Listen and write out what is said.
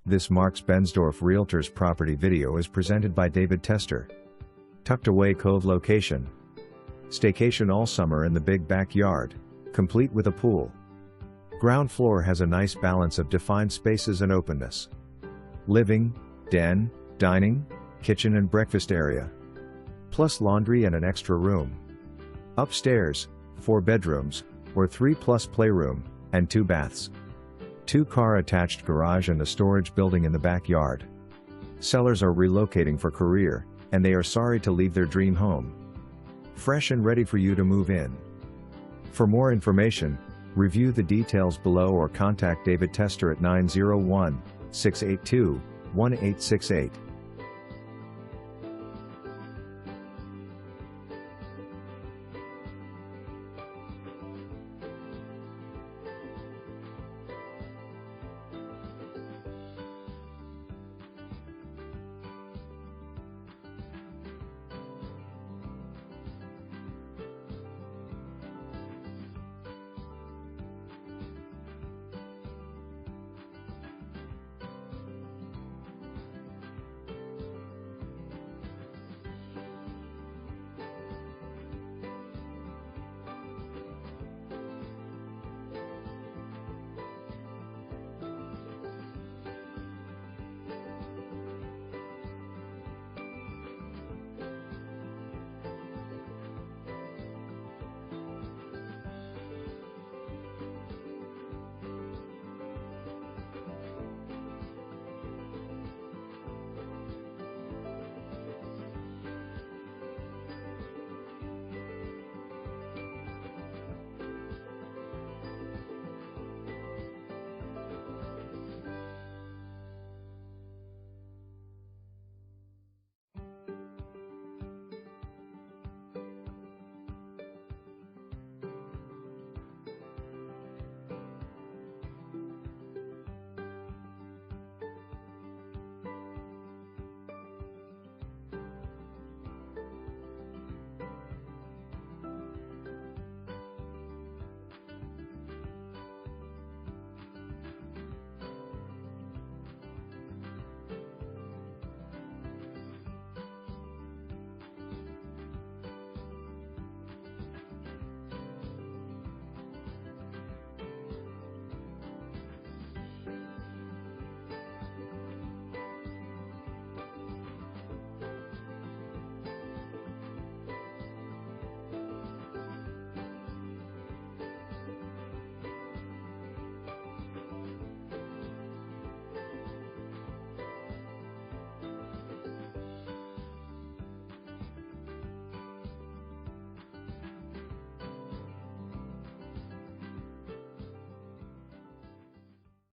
This Marx-Bensdorf Realtors property video is presented by David Tester. Tucked away cove location. Staycation all summer in the big backyard, complete with a pool. Ground floor has a nice balance of defined spaces and openness. Living, den, dining, kitchen and breakfast area. Plus laundry and an extra room. Upstairs, 4 bedrooms, or 3+ playroom, and 2 baths. 2-car attached garage and a storage building in the backyard. Sellers are relocating for career, and they are sorry to leave their dream home. Fresh and ready for you to move in. For more information, review the details below or contact David Tester at 901-682-1868.